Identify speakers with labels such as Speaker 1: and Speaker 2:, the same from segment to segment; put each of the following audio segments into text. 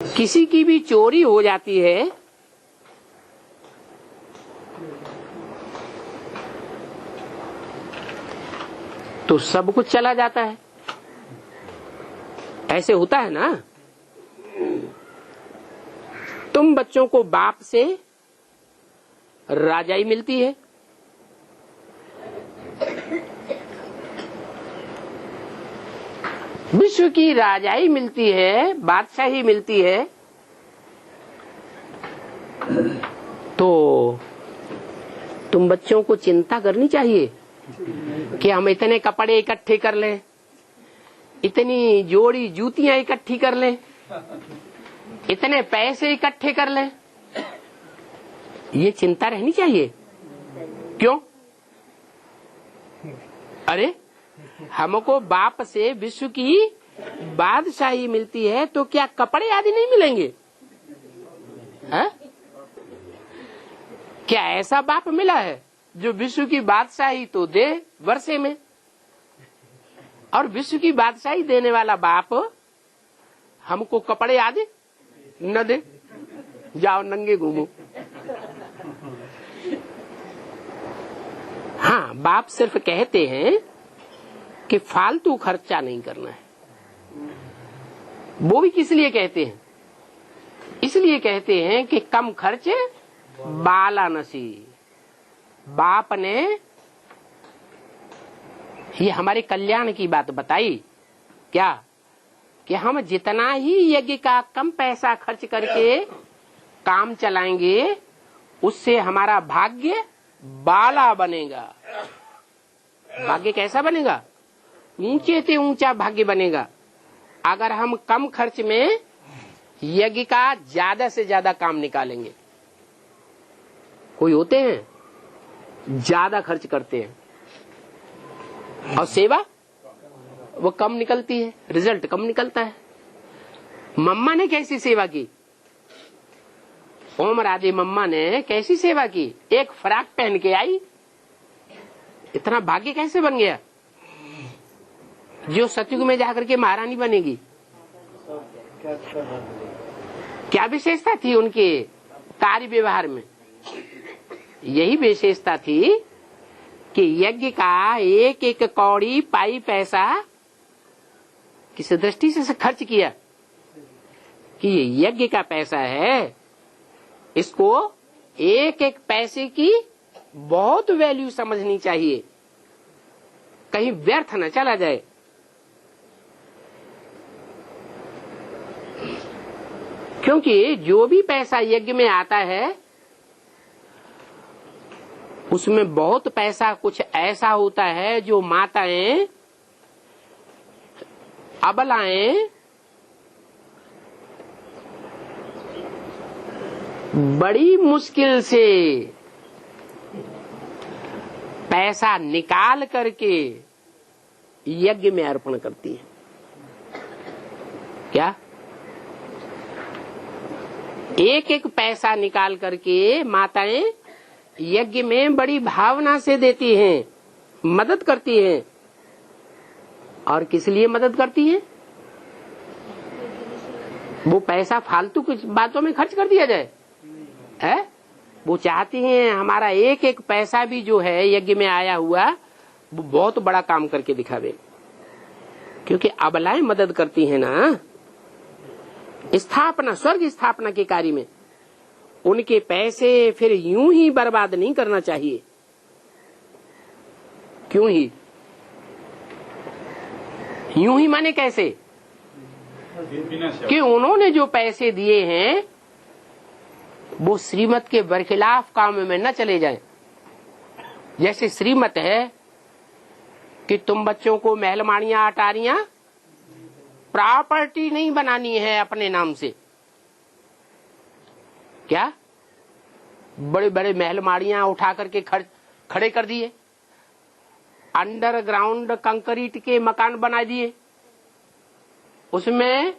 Speaker 1: किसी की भी चोरी हो जाती है तो सब कुछ चला जाता है, ऐसे होता है ना। तुम बच्चों को बाप से राजाई मिलती है, विश्व की राजाई मिलती है, बादशाही मिलती है, तो तुम बच्चों को चिंता करनी चाहिए कि हम इतने कपड़े इकट्ठे कर लें, इतनी जोड़ी जूतियां इकट्ठी कर लें, इतने पैसे इकट्ठे कर लें। ये चिंता रहनी चाहिए। क्यों? अरे हमको बाप से विश्व की बादशाही मिलती है तो क्या कपड़े आदि नहीं मिलेंगे? है? क्या ऐसा बाप मिला है जो विश्व की बादशाही तो दे वर्षे में, और विश्व की बादशाही देने वाला बाप हमको कपड़े आदि न दे? जाओ नंगे घूमो। हाँ, बाप सिर्फ कहते हैं कि फालतू खर्चा नहीं करना है। वो भी किस लिए कहते हैं? इसलिए कहते हैं कि कम खर्च बाला नसी। बाप ने ये हमारे कल्याण की बात बताई क्या, कि हम जितना ही यज्ञ का कम पैसा खर्च करके काम चलाएंगे उससे हमारा भाग्य बाला बनेगा। भाग्य कैसा बनेगा? ऊंचे से ऊंचा भाग्य बनेगा अगर हम कम खर्च में यज्ञ का ज्यादा से ज्यादा काम निकालेंगे। कोई होते हैं ज्यादा खर्च करते हैं और सेवा वो कम निकलती है, रिजल्ट कम निकलता है। मम्मा ने कैसी सेवा की? ओम राधे मम्मा ने कैसी सेवा की? एक फ्रॉक पहन के आई, इतना भाग्य कैसे बन गया जो सतयुग में जाकर के महारानी बनेगी? क्या विशेषता थी उनके कार्य व्यवहार में? यही विशेषता थी कि यज्ञ का एक एक कौड़ी पाई पैसा किस दृष्टि से खर्च किया कि ये यज्ञ का पैसा है, इसको एक एक पैसे की बहुत वैल्यू समझनी चाहिए, कहीं व्यर्थ न चला जाए। क्योंकि जो भी पैसा यज्ञ में आता है उसमें बहुत पैसा कुछ ऐसा होता है जो माताएं, अबलाएं बड़ी मुश्किल से पैसा निकाल करके यज्ञ में अर्पण करती है। क्या? एक एक पैसा निकाल करके माताएं यज्ञ में बड़ी भावना से देती हैं, मदद करती हैं। और किस लिए मदद करती हैं? वो पैसा फालतू कुछ बातों में खर्च कर दिया जाए है? वो चाहती हैं हमारा एक एक पैसा भी जो है यज्ञ में आया हुआ वो बहुत बड़ा काम करके दिखावे। क्योंकि अबलाएं मदद करती हैं ना स्थापना, स्वर्ग स्थापना के कार्य में, उनके पैसे फिर यूं ही बर्बाद नहीं करना चाहिए। क्यों ही? यूं ही माने कैसे? कि उन्होंने जो पैसे दिए हैं वो श्रीमत के बरखिलाफ काम में न चले जाएं। जैसे श्रीमत है कि तुम बच्चों को महलमाड़ियां अटारियां प्रॉपर्टी नहीं बनानी है अपने नाम से। क्या? बड़े बड़े महलमाड़ियां उठा करके खड़े कर दिए, अंडरग्राउंड कंक्रीट के मकान बना दिए, उसमें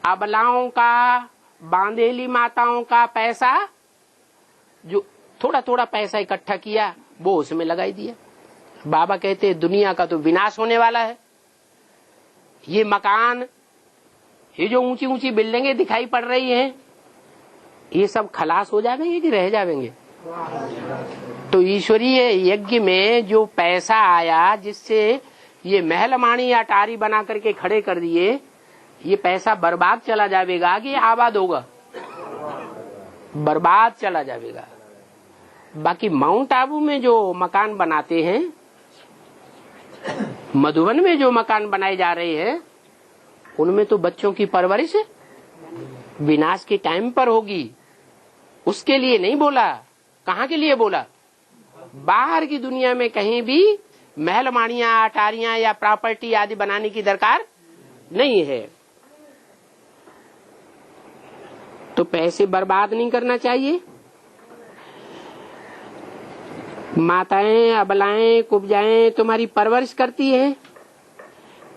Speaker 1: अबलाओं का, बांधेली माताओं का पैसा, जो थोड़ा थोड़ा पैसा इकट्ठा किया वो उसमें लगाई दिया। बाबा कहते दुनिया का तो विनाश होने वाला है, ये मकान, ये जो ऊंची ऊंची बिल्डिंगें दिखाई पड़ रही हैं, ये सब खलास हो जाएंगे कि रह जाएंगे? तो ईश्वरीय यज्ञ में जो पैसा आया, जिससे ये महल माणी अटारी बना करके खड़े कर दिए, ये पैसा बर्बाद चला जाएगा कि आबाद होगा? बर्बाद चला जाएगा। बाकी माउंट आबू में जो मकान बनाते हैं, मधुबन में जो मकान बनाए जा रहे हैं, उनमें तो बच्चों की परवरिश विनाश के टाइम पर होगी। उसके लिए नहीं बोला। कहाँ के लिए बोला? बाहर की दुनिया में कहीं भी महल माणियां अटारियां या प्रॉपर्टी आदि बनाने की दरकार नहीं है। तो पैसे बर्बाद नहीं करना चाहिए। माताएं अबलाएं कुब्जाएं तुम्हारी परवरिश करती हैं,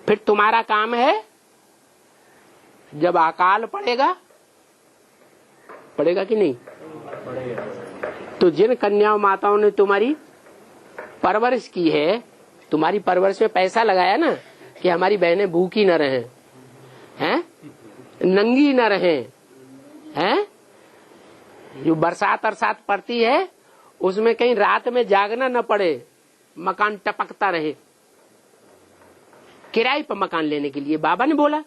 Speaker 1: फिर तुम्हारा काम है जब अकाल पड़ेगा कि नहीं? तो जिन कन्याओं माताओं ने तुम्हारी परवरिश की है, तुम्हारी परवरिश में पैसा लगाया ना, कि हमारी बहनें भूखी न रहें, हैं, नंगी न रहें, हैं, जो बरसात अरसात पड़ती है उसमें कहीं रात में जागना न पड़े, मकान टपकता रहे। किराए पर मकान लेने के लिए बाबा ने बोला।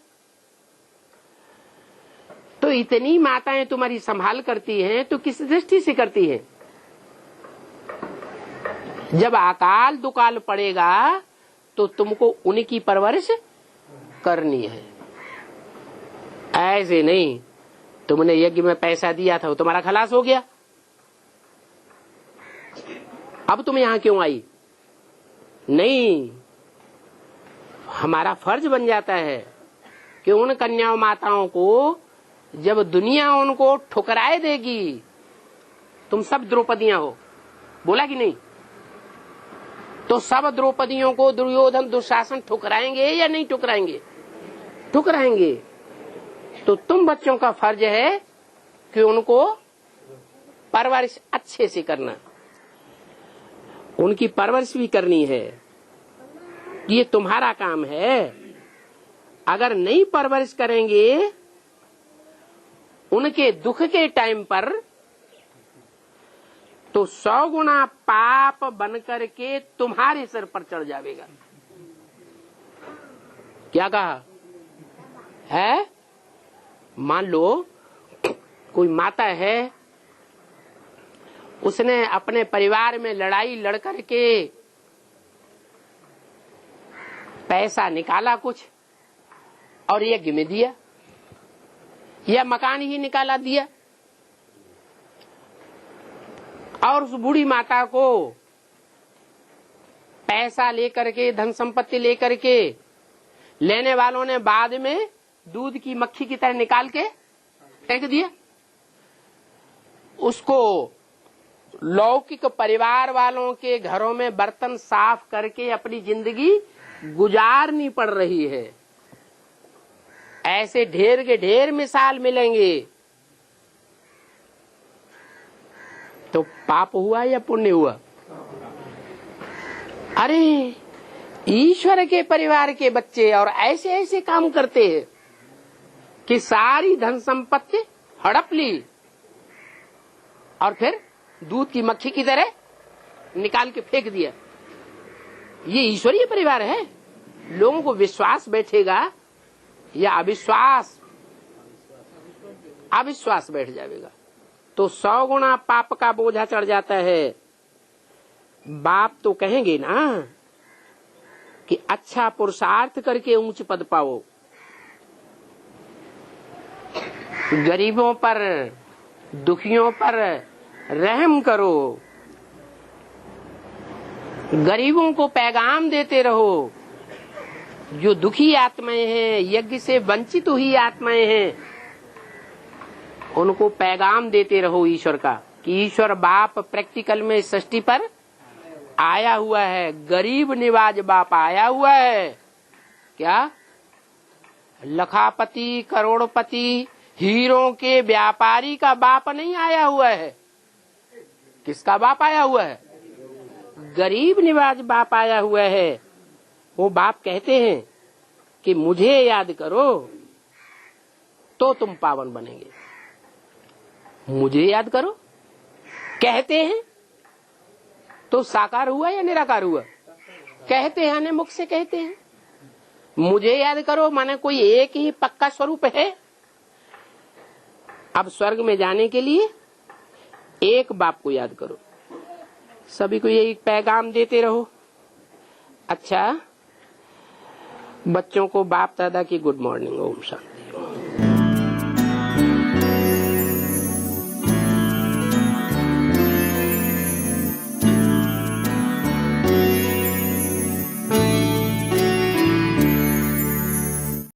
Speaker 1: तो इतनी माताएं तुम्हारी संभाल करती हैं, तो किस दृष्टि से करती हैं? जब अकाल दुकाल पड़ेगा तो तुमको उनकी परवरिश करनी है। ऐसे नहीं तुमने यज्ञ में पैसा दिया था, वो तुम्हारा खलास हो गया, अब तुम यहां क्यों आई? नहीं, हमारा फर्ज बन जाता है कि उन कन्याओं माताओं को जब दुनिया उनको ठुकराए देगी, तुम सब द्रौपदियां हो, बोला कि नहीं? तो सब द्रौपदियों को दुर्योधन दुशासन ठुकराएंगे या नहीं ठुकराएंगे? ठुकराएंगे। तो तुम बच्चों का फर्ज है कि उनको परवरिश अच्छे से करना, उनकी परवरिश भी करनी है, ये तुम्हारा काम है। अगर नहीं परवरिश करेंगे, उनके दुख के टाइम पर तो 100 गुना पाप बनकर के तुम्हारे सिर पर चढ़ जाएगा। क्या कहा है? मान लो कोई माता है, उसने अपने परिवार में लड़ाई लड़ करके पैसा निकाला कुछ और यज्ञ में दिया, या मकान ही निकाला दिया, और उस बूढ़ी माता को पैसा लेकर के, धन संपत्ति लेकर के लेने वालों ने बाद में दूध की मक्खी की तरह निकाल के फेंक दिया। उसको लौकिक परिवार वालों के घरों में बर्तन साफ करके अपनी जिंदगी गुजारनी पड़ रही है। ऐसे ढेर के ढेर मिसाल मिलेंगे। तो पाप हुआ या पुण्य हुआ? अरे ईश्वर के परिवार के बच्चे और ऐसे ऐसे काम करते हैं कि सारी धन संपत्ति हड़प ली और फिर दूध की मक्खी की तरह निकाल के फेंक दिया। ये ईश्वरीय परिवार है? लोगों को विश्वास बैठेगा या अविश्वास? अविश्वास बैठ जाएगा तो 100 गुना पाप का बोझा चढ़ जाता है। बाप तो कहेंगे ना कि अच्छा पुरुषार्थ करके ऊंच पद पाओ, गरीबों पर दुखियों पर रहम करो, गरीबों को पैगाम देते रहो। जो दुखी आत्माएं हैं, यज्ञ से वंचित हुई आत्माएं हैं, उनको पैगाम देते रहो ईश्वर का कि ईश्वर बाप प्रैक्टिकल में सृष्टि पर आया हुआ है। गरीब निवाज बाप आया हुआ है। क्या लखापति करोड़पति हीरों के व्यापारी का बाप नहीं आया हुआ है? किसका बाप आया हुआ है? गरीब निवाज बाप आया हुआ है। वो बाप कहते हैं कि मुझे याद करो तो तुम पावन बनेंगे। मुझे याद करो कहते हैं तो साकार हुआ या निराकार हुआ? कहते हैं, मुख से कहते हैं। मुझे याद करो माने कोई एक ही पक्का स्वरूप है। अब स्वर्ग में जाने के लिए एक बाप को याद करो। सभी को यही पैगाम देते रहो। अच्छा, बच्चों को बाप दादा की गुड मॉर्निंग। ओम शांति।